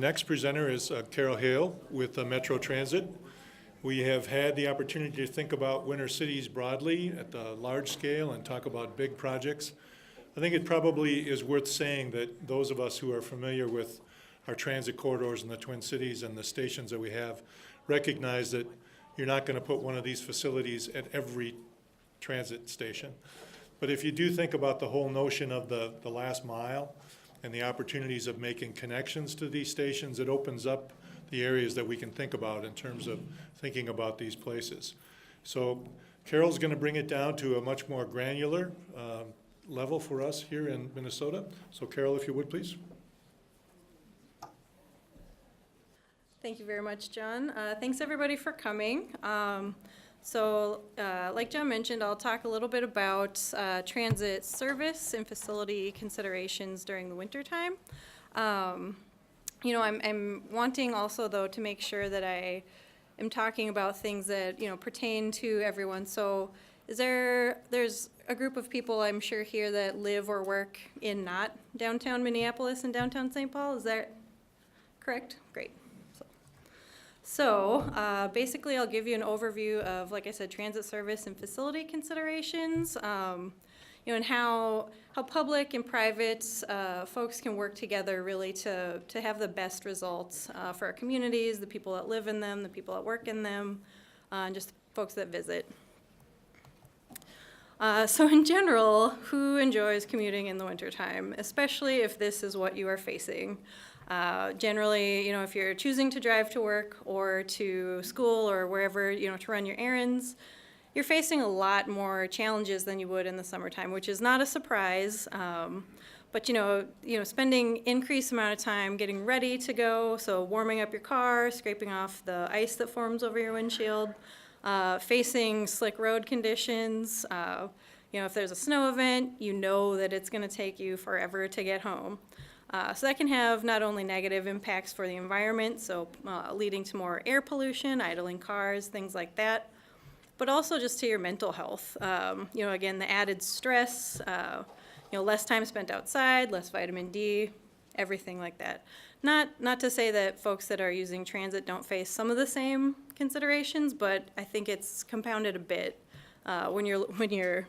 next presenter is Carol Hejl with Metro Transit. We have had the opportunity to think about winter cities broadly at the large scale and talk about big projects. I think it probably is worth saying that those of us who are familiar with our transit corridors in the Twin Cities and the stations that we have recognize that you're not going to put one of these facilities at every transit station. But if you do think about the whole notion of the last mile and the opportunities of making connections to these stations, it opens up the areas that we can think about in terms of thinking about these places. So Carol's going to bring it down to a much more granular level for us here in Minnesota. So Carol, if you would, please. Thank you very much, John. Thanks everybody for coming. Like John mentioned, I'll talk a little bit about transit service and facility considerations during the wintertime. I'm wanting also, though, to make sure that I am talking about things that, pertain to everyone. So there's a group of people, I'm sure, here that live or work in not downtown Minneapolis and downtown St. Paul. Is that correct? Great. So basically, I'll give you an overview of, like I said, transit service and facility considerations, and how public and private folks can work together really to have the best results for our communities, the people that live in them, the people that work in them, and just the folks that visit. So in general, who enjoys commuting in the wintertime, especially if this is what you are facing? Generally, if you're choosing to drive to work or to school or wherever, to run your errands, you're facing a lot more challenges than you would in the summertime, which is not a surprise. But spending increased amount of time getting ready to go, so warming up your car, scraping off the ice that forms over your windshield, facing slick road conditions. If there's a snow event, you know that it's going to take you forever to get home. So that can have not only negative impacts for the environment, so leading to more air pollution, idling cars, things like that, but also just to your mental health. Again, the added stress, less time spent outside, less vitamin D, everything like that. Not to say that folks that are using transit don't face some of the same considerations, but I think it's compounded a bit when you're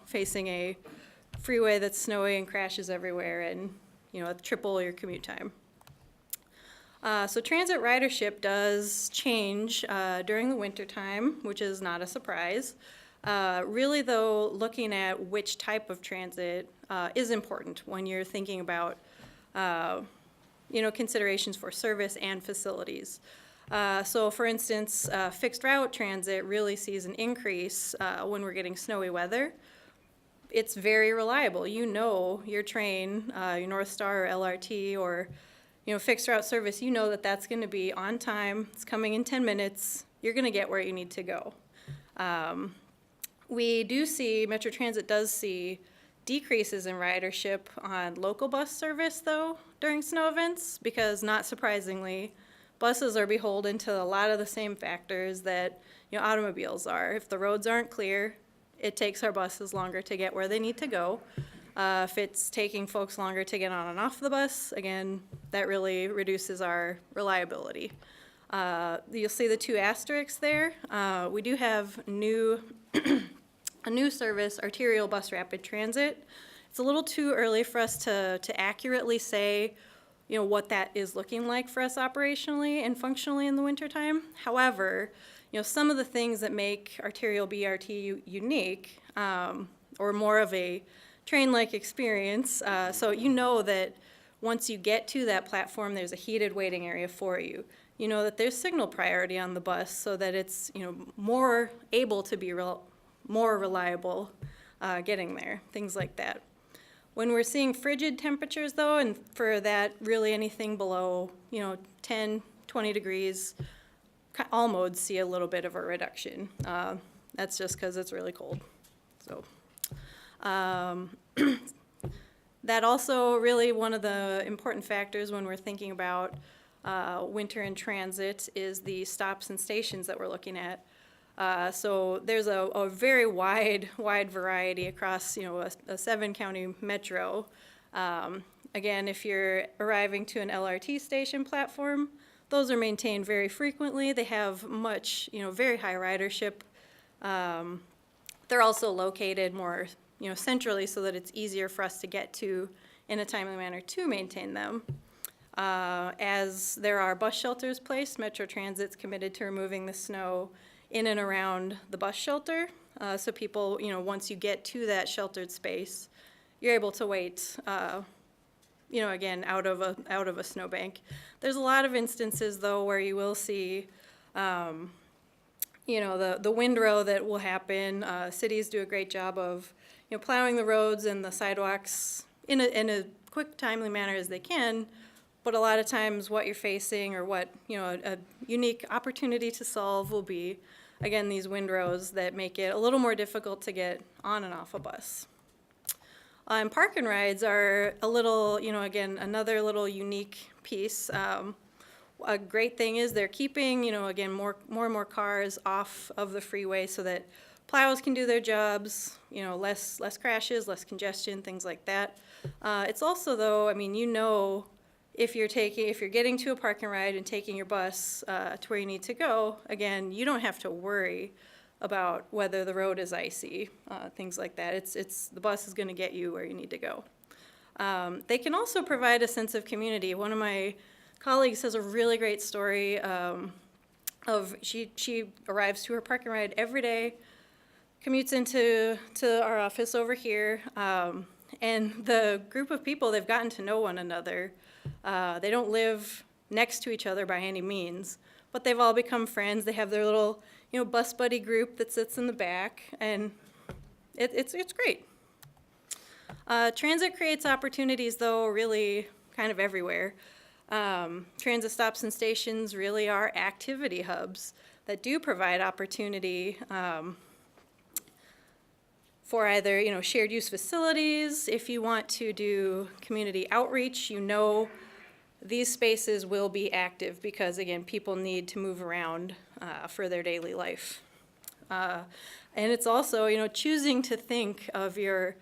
facing a freeway that's snowy and crashes everywhere and triple your commute time. So transit ridership does change during the winter time, which is not a surprise. Really, though, looking at which type of transit is important when you're thinking about considerations for service and facilities. So for instance, fixed route transit really sees an increase when we're getting snowy weather. It's very reliable. Your train, your North Star or LRT or fixed route service, that that's going to be on time. It's coming in 10 minutes. You're going to get where you need to go. We do see, Metro Transit does see decreases in ridership on local bus service, though, during snow events, because not surprisingly, buses are beholden to a lot of the same factors that automobiles are. If the roads aren't clear, it takes our buses longer to get where they need to go. If it's taking folks longer to get on and off the bus, again, that really reduces our reliability. You'll see the two asterisks there. We do have a new service, arterial bus rapid transit. It's a little too early for us to accurately say what that is looking like for us operationally and functionally in the wintertime. However, some of the things that make arterial BRT unique, or more of a train-like experience, so that once you get to that platform, there's a heated waiting area for you. That there's signal priority on the bus so that it's more able to be more reliable getting there, things like that. When we're seeing frigid temperatures, though, and for that, really anything below 10, 20 degrees, all modes see a little bit of a reduction. That's just because it's really cold. So that also really one of the important factors when we're thinking about winter in transit is the stops and stations that we're looking at. So there's a very wide variety across a 7-county metro. Again, if you're arriving to an LRT station platform, those are maintained very frequently. They have much, very high ridership. They're also located more, centrally so that it's easier for us to get to in a timely manner to maintain them. As there are bus shelters placed, Metro Transit's committed to removing the snow in and around the bus shelter. So people, once you get to that sheltered space, you're able to wait, again, out of a snowbank. There's a lot of instances, though, where you will see, the windrow that will happen. Cities do a great job of, plowing the roads and the sidewalks in a quick, timely manner as they can. But a lot of times what you're facing or what, a unique opportunity to solve will be, again, these windrows that make it a little more difficult to get on and off a bus. And park and rides are a little, again, another little unique piece. A great thing is they're keeping, again, more and more cars off of the freeway so that plows can do their jobs, less crashes, less congestion, things like that. It's also, though, if you're getting to a park and ride and taking your bus to where you need to go, again, you don't have to worry about whether the road is icy, things like that. It's the bus is going to get you where you need to go. They can also provide a sense of community. One of my colleagues has a really great story of she arrives to her park and ride every day, commutes into our office over here, and the group of people, they've gotten to know one another. They don't live next to each other by any means, but they've all become friends. They have their little, bus buddy group that sits in the back, and it's great. Transit creates opportunities, though, really kind of everywhere. Transit stops and stations really are activity hubs that do provide opportunity for either, shared use facilities. If you want to do community outreach, these spaces will be active because, again, people need to move around for their daily life. And it's also, choosing to think of your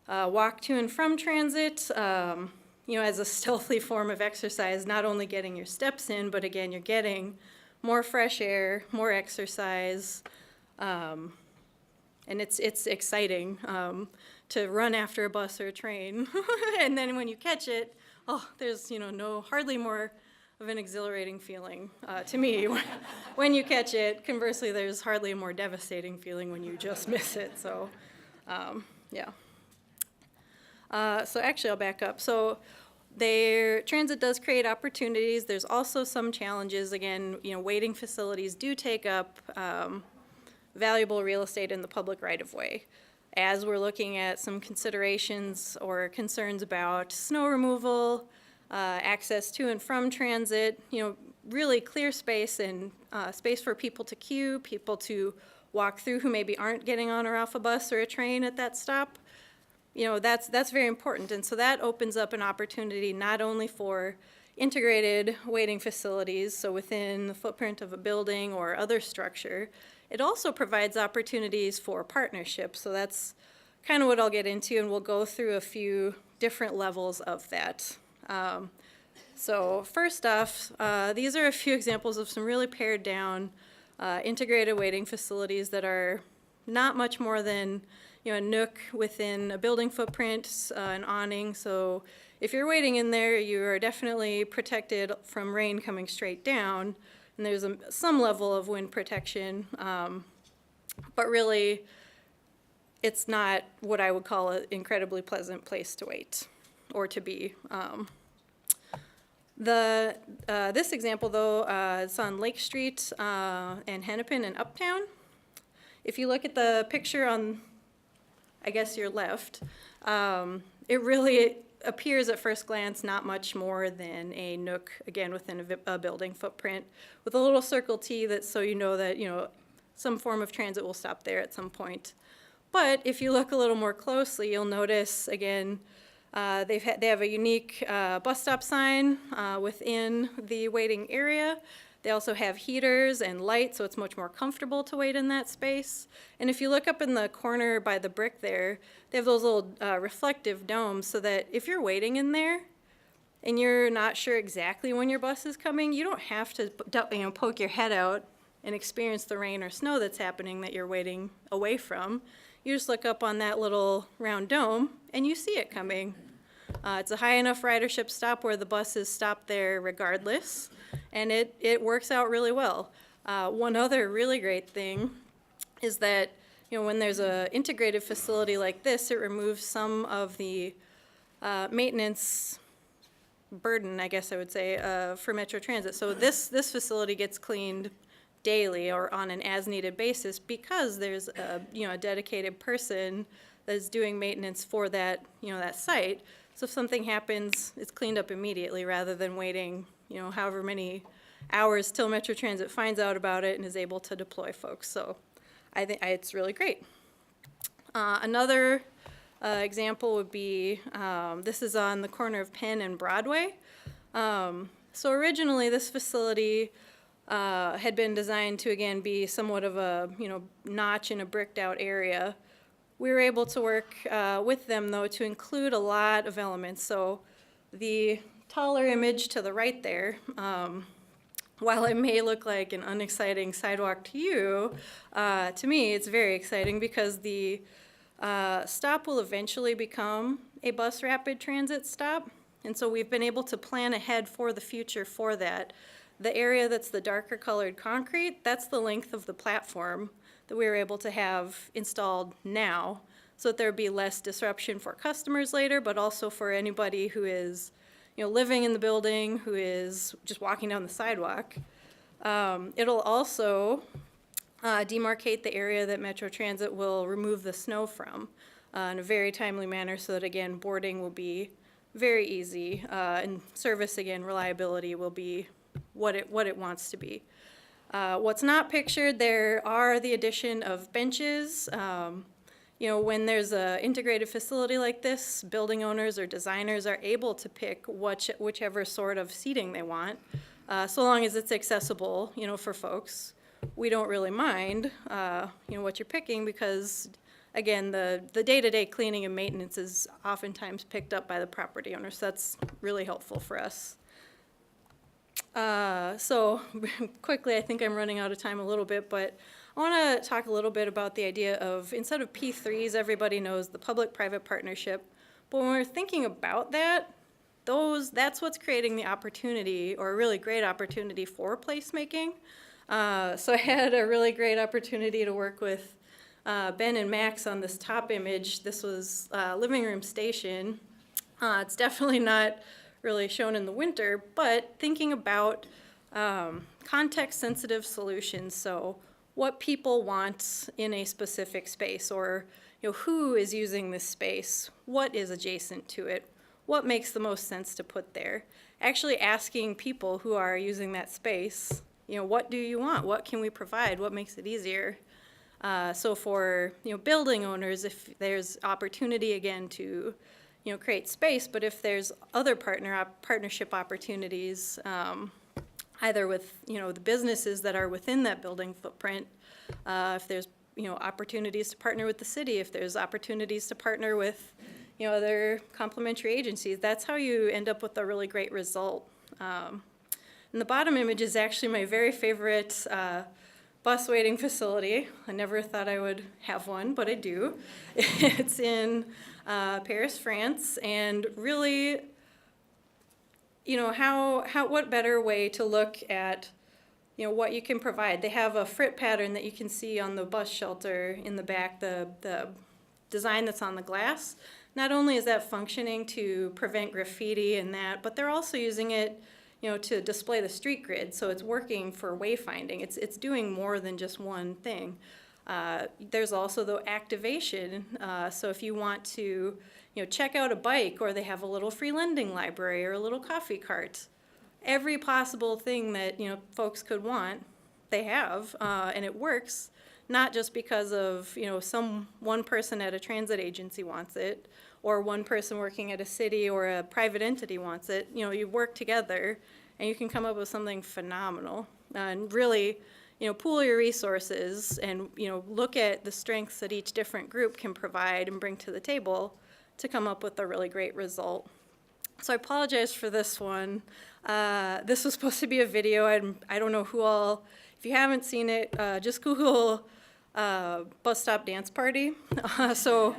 walk to and from transit, as a stealthy form of exercise, not only getting your steps in, but again, you're getting more fresh air, more exercise, and it's exciting to run after a bus or a train. And then when you catch it, there's, hardly more of an exhilarating feeling to me when you catch it. Conversely, there's hardly a more devastating feeling when you just miss it. So, yeah. So actually, I'll back up. So their transit does create opportunities. There's also some challenges. Again, waiting facilities do take up valuable real estate in the public right-of-way. As we're looking at some considerations or concerns about snow removal, access to and from transit, really clear space and space for people to queue, people to walk through who maybe aren't getting on or off a bus or a train at that stop. That's very important. And so that opens up an opportunity not only for integrated waiting facilities, so within the footprint of a building or other structure, it also provides opportunities for partnerships. So that's kind of what I'll get into, and we'll go through a few different levels of that. So first off, these are a few examples of some really pared down integrated waiting facilities that are not much more than a nook within a building footprint, an awning. So if you're waiting in there, you are definitely protected from rain coming straight down, and there's some level of wind protection, but really it's not what I would call an incredibly pleasant place to wait or to be. This example, though, it's on Lake Street and Hennepin and Uptown. If you look at the picture on, I guess, your left, it really appears at first glance not much more than a nook, again, within a building footprint with a little circle T that so you know that, some form of transit will stop there at some point. But if you look a little more closely, you'll notice, again, they have a unique bus stop sign within the waiting area. They also have heaters and lights, so it's much more comfortable to wait in that space. And if you look up in the corner by the brick there, they have those little reflective domes so that if you're waiting in there and you're not sure exactly when your bus is coming, you don't have to poke your head out and experience the rain or snow that's happening that you're waiting away from. You just look up on that little round dome and you see it coming. It's a high enough ridership stop where the buses stop there regardless, and it works out really well. One other really great thing is that when there's an integrated facility like this, it removes some of the maintenance burden, I guess I would say, for Metro Transit. So this facility gets cleaned daily or on an as-needed basis because there's a dedicated person that's doing maintenance for that that site. So if something happens, it's cleaned up immediately rather than waiting however many hours till Metro Transit finds out about it and is able to deploy folks. So I think it's really great. Another example would be, this is on the corner of Penn and Broadway. So originally this facility had been designed to, again, be somewhat of a notch in a bricked out area. We were able to work with them, though, to include a lot of elements. So the taller image to the right there, while it may look like an unexciting sidewalk to you, to me it's very exciting because the stop will eventually become a bus rapid transit stop. And so we've been able to plan ahead for the future for that. The area that's the darker colored concrete, that's the length of the platform that we were able to have installed now so that there would be less disruption for customers later, but also for anybody who is living in the building, who is just walking down the sidewalk. It'll also demarcate the area that Metro Transit will remove the snow from in a very timely manner so that, again, boarding will be very easy and service, again, reliability will be what it wants to be. What's not pictured, there are the addition of benches. When there's an integrated facility like this, building owners or designers are able to pick whichever sort of seating they want, so long as it's accessible, for folks. We don't really mind, what you're picking because, again, the day-to-day cleaning and maintenance is oftentimes picked up by the property owner, so that's really helpful for us. So quickly, I think I'm running out of time a little bit, but I want to talk a little bit about the idea of, instead of P3s, everybody knows the public-private partnership, but when we're thinking about that, that's what's creating the opportunity, or a really great opportunity for placemaking. So I had a really great opportunity to work with Ben and Max on this top image. This was living room station. It's definitely not really shown in the winter, but thinking about context-sensitive solutions, so what people want in a specific space, or who is using this space, what is adjacent to it, what makes the most sense to put there. Actually asking people who are using that space, what do you want, what can we provide, what makes it easier. So for building owners, if there's opportunity again to create space, but if there's other partnership opportunities, either with the businesses that are within that building footprint, if there's opportunities to partner with the city, if there's opportunities to partner with other complementary agencies, that's how you end up with a really great result. And the bottom image is actually my very favorite bus waiting facility. I never thought I would have one, but I do. It's in Paris, France, and really, what better way to look at, what you can provide. They have a frit pattern that you can see on the bus shelter in the back, the design that's on the glass. Not only is that functioning to prevent graffiti and that, but they're also using it to display the street grid, so it's working for wayfinding. It's doing more than just one thing. There's also the activation, so if you want to check out a bike, or they have a little free lending library or a little coffee cart. Every possible thing that folks could want, they have, and it works, not just because of one person at a transit agency wants it, or one person working at a city or a private entity wants it. You work together and you can come up with something phenomenal. and really, pool your resources and, look at the strengths that each different group can provide and bring to the table to come up with a really great result. So I apologize for this one. This was supposed to be a video. I don't know who all, if you haven't seen it, just Google bus stop dance party. So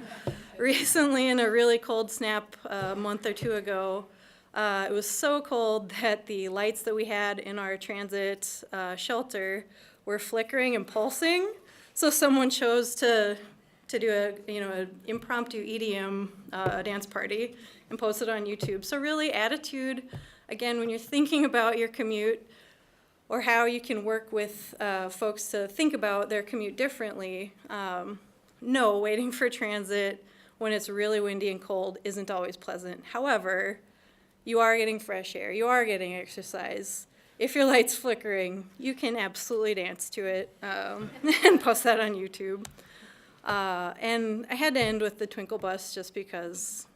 recently, in a really cold snap a month or two ago, it was so cold that the lights that we had in our transit shelter were flickering and pulsing. So someone chose to do an impromptu EDM dance party and post it on YouTube. So really, attitude, again, when you're thinking about your commute or how you can work with folks to think about their commute differently, no, waiting for transit when it's really windy and cold isn't always pleasant. However, you are getting fresh air, you are getting exercise. If your light's flickering, you can absolutely dance to it and post that on YouTube. And I had to end with the Twinkle Bus just because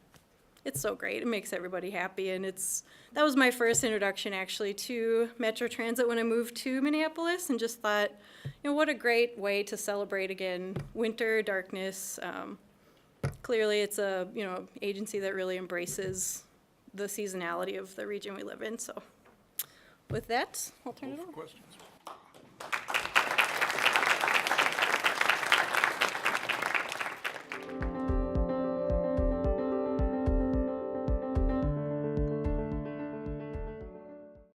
it's so great. It makes everybody happy, and that was my first introduction actually to Metro Transit when I moved to Minneapolis, and just thought, what a great way to celebrate again winter, darkness. Clearly, it's a agency that really embraces the seasonality of the region we live in. So, with that, I'll turn it over. Questions?